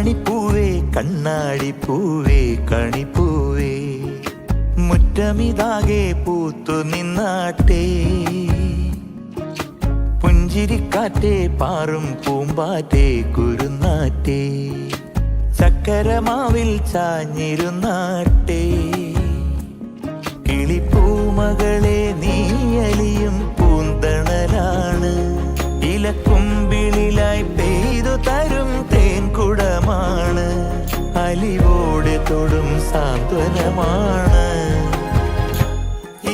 കണിപ്പൂവേ കണ്ണാടിപ്പൂവേ കണിപ്പൂവേ മുറ്റമിതാകെ പൂത്തു നിന്നാട്ടെ പുഞ്ചിരിക്കാറ്റേ പാറും പൂമ്പാറ്റേ കുരുന്നാറ്റേ ചക്കരമാവിൽ ചാഞ്ഞിരുന്നാട്ടെ കിളിപ്പൂമകളെ നീയലിയും പൂന്തണലാണ് ഇലക്കുമ്പിളിലായി പെയ്തു തരും തേൻകുടമാണ് അലിവോടെ തൊടും സാന്ത്വനമാണ്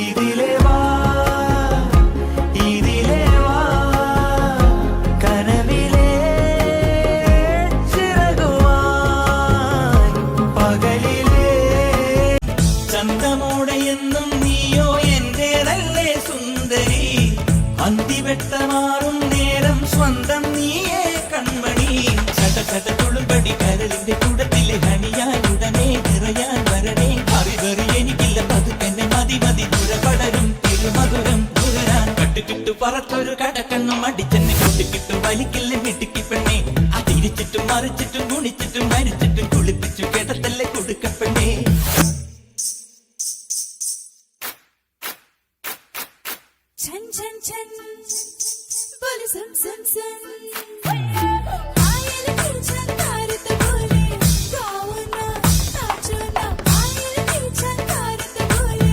ഇതിലെ വാ ഇതിലെ വാ കനവിലെ ചിറകുവാൻ പകലിലെ ചന്തമോടെ എന്നും നീയോ എന്റേതല്ലേ സുന്ദരി അന്തിവെട്ടമാറും നേരം സ്വന്തം നീയേ കൺമണി ചട ചട തുളുമ്പടി കരളിന്റെ കൂടത്തിലെ ഹണിയാൻ ഉടനെ നിറയാൻ വരണേ അറിവറി എനിക്കില്ല പതുക്കെന്നെ മതി മതി ദുരപടരും തിരുമധുരം ദുരാൻ കട്ടുകിട്ടു പറത്തൊരു കടക്കണ്ണും അടിച്ചെന്നെ കൂട്ടിക്കിട്ടു വലിക്കില്ല മിടുക്കി പെണ്ണെ അതിരിച്ചിട്ടും മറിച്ചിട്ടും ഗുണിച്ചിട്ടും മരിച്ചിട്ടും കുളിപ്പിച്ചു കേട്ടത്തല്ലേ കൊടുക്കപ്പെണ്ണേ Chan chan chan, bole sam sam sam. Aayele kinchan karita bole, gauna nachona. Aayele kinchan karita bole,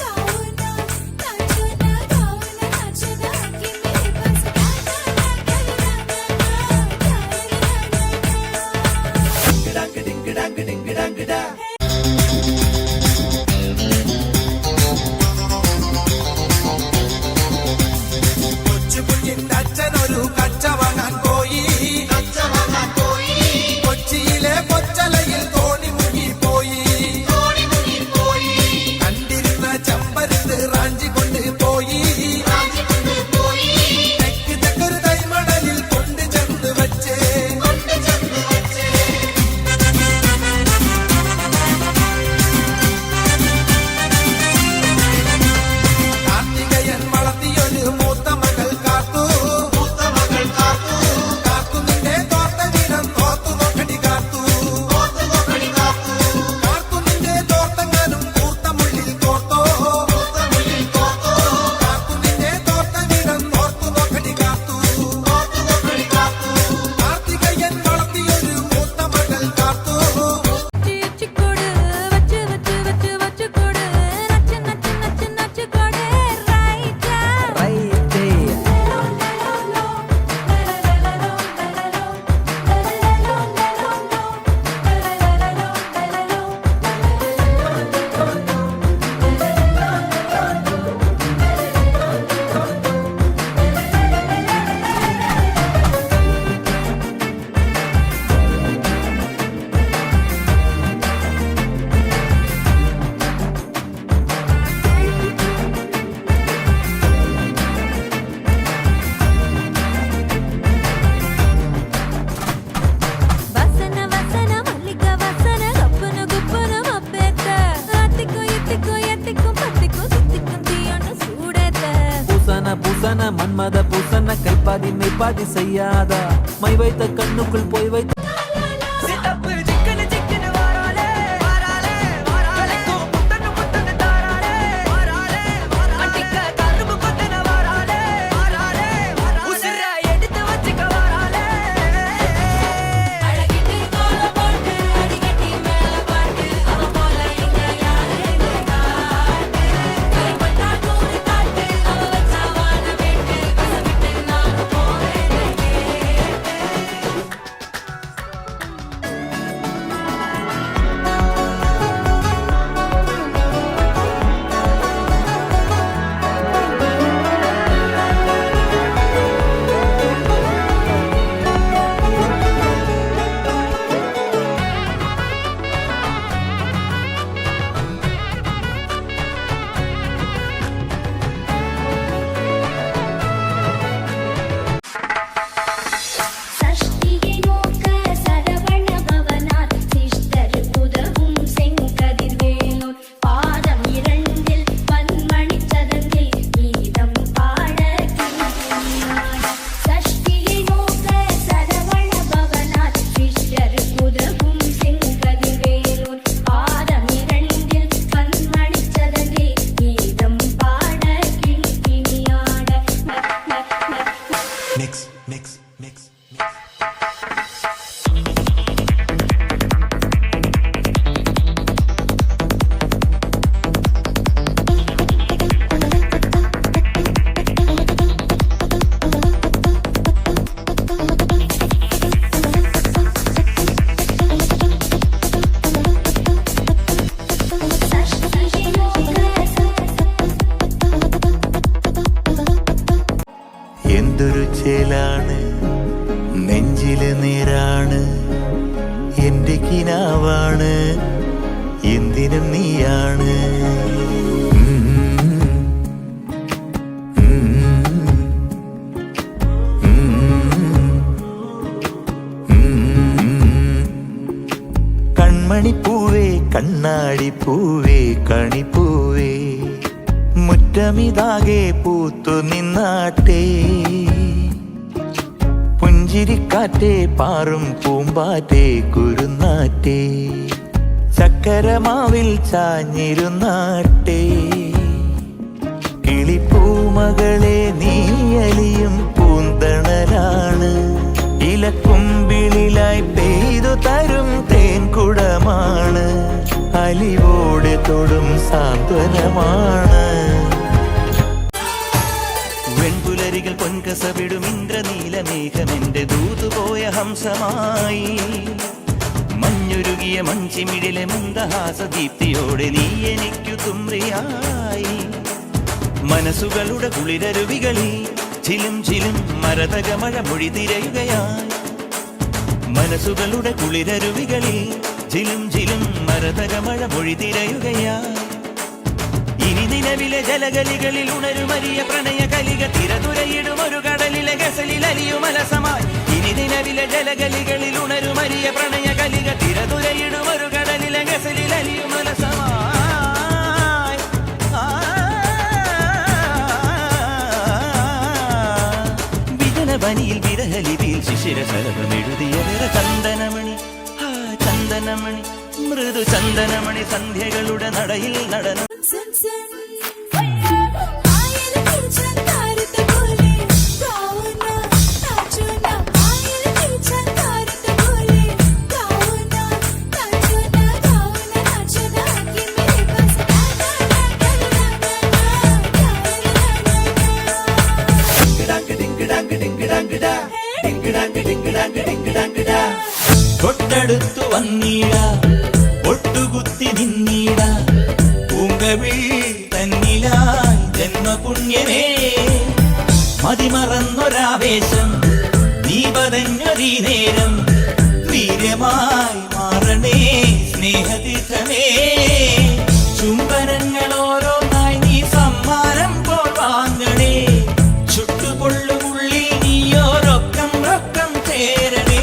gauna nachona, gauna nachona. Ki mere paas gaana gaana gaana. Ding dang ding dang ding dang. അച്ഛനൊരു കച്ച വാങ്ങാൻ പോയി കൊച്ചിയിലെ കൊച്ചലയിൽ തോണി മുങ്ങിപ്പോയി കണ്ടിരുന്ന ചമ്പരത്ത് റാഞ്ചി കൊണ്ട് പോയി തെക്ക് തെക്കൊരു തൈമണലിൽ കൊണ്ട് ചെന്ന് വെച്ചേ കാർത്തികയൻ വളർത്തിയൊരു മൂത്ത മകൾ കാത്തു மன்மத பூசன கைப்பாதி மெய்ப்பாதி செய்யாத மை வைத்த கண்ணுக்குள் போய் வைத்த പണ്ടൊരു ചേലാണ് നെഞ്ചില് നേരാണ് എന്റെ കിനാവാണ് എന്തിനും നീയാണ് കൺമണിപ്പൂവേ കണ്ണാടിപ്പൂവേ കണിപ്പൂവേ മുറ്റമിതാകെ പൂത്തു നിന്നാട്ടെ പുഞ്ചിരിക്കാറ്റേ പാറും പൂമ്പാറ്റേ കുരുന്നാറ്റേ ചക്കരമാവിൽ ചാഞ്ഞിരുന്നാട്ടെ കിളിപ്പൂമകളെ നീയലിയും പൂന്തണലാണ് ഇലക്കുമ്പിളിലായി പെയ്തു തരും തേൻകുടമാണ് അലിവോടെ തൊടും സാന്ത്വനമാണ് വെൺപുലരികൾ പൊൻകസവിടും ഇന്ദ്രനീലമേഘമെന്റെ ദൂതുപോയ ഹംസമായി മഞ്ഞുരുകിയ മഞ്ചിമിഴിലെ മന്ദഹാസദീപ്തിയോടെ നീ എനിക്കു തുമ്രിയായി മനസ്സുകളുടെ കുളിരരുവികളിൽ ചിലും ചിലും മരതകമഴ മൊഴി തിരയുകയായി മനസ്സുകളുടെ കുളിരരുവികളിൽ ചിലും ചിലും മരതകമഴ മൊഴി തിരയുകയായി ഇനി നിലവിലെ ജലഗലികളിൽ ഉണരുമരിയ പ്രണയ കലിക തിരതുരയിടും ഒരു കടലിലെ ഗസലിൽ അലിയുമലസമായി ഇനി നിലവിലെ ജലഗലികളിൽ ഉണരുമരിയ പ്രണയ കലിക തിരതുരയിടും ഒരു കടലിലെ ഗസലിൽ അലിയുമലസമായി വിജനവനിയിൽ വിരഹലിപിയിൽ ശിശിരശലഭമെഴുതിയ ചന്ദനമണി ചന്ദനമണി മൃദു ചന്ദനമണി സന്ധ്യകളുടെ നടയിൽ നടനം सन सन आयल पीछा तारत बोले गाओ ना नाचो ना आयल पीछा तारत बोले गाओ ना नाचो ना नाचो ना कि मेरे पास തൊട്ടടുത്തു വന്നീട ഒട്ടുകുത്തി നിന്നീട പൂങ്കവിൾ തന്നിലായി ജന്മപുണ്യമേ മതിമറന്നൊരാവേശം നീ പതഞ്ഞൊരീ നേരം വീര്യമായി മാറണേ സ്നേഹതീർത്ഥമേ ചുംബനങ്ങൾ ഓരോന്നായി നീ സമ്മാനം പോൽ വാങ്ങണേ ചുട്ടുപൊള്ളുമുള്ളി നീയോരൊക്കം റൊക്കം ചേരണേ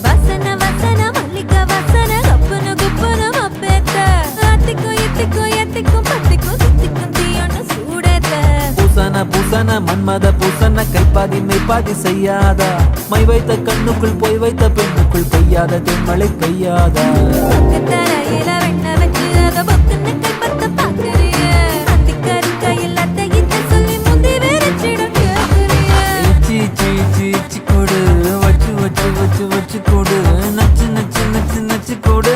వసన వసన మల్లిక వసన గప్పున గుప్పున మబ్బెత్త అత్తికు ఇత్తికు ఎత్తికు పత్తికు సుత్తికు తీయను సూడెత్త பூசன பூசன மன்மத பூசன கைப்பாதி மெய்ப்பாதி செய்யாத மை வைத்த கண்ணுக்குள் போய் வைத்த பெண்ணுக்குள் பெய்யாத தென்மழை பெய்யாதா தரையில வெண்ண வச்சு அத பொக்குன்னு கைப்பத்த பாக்குறிய அத்திக்கறி கையில் அத்தை இத்த சொல்லி முந்தி வெறிச்சிடும் கேக்குறிய சீ சீ சீ சீ கொடு வச்சு வச்சு வச்சு வச்சு கொடு நச்சு நச்சு நச்சு நச்சு கொடு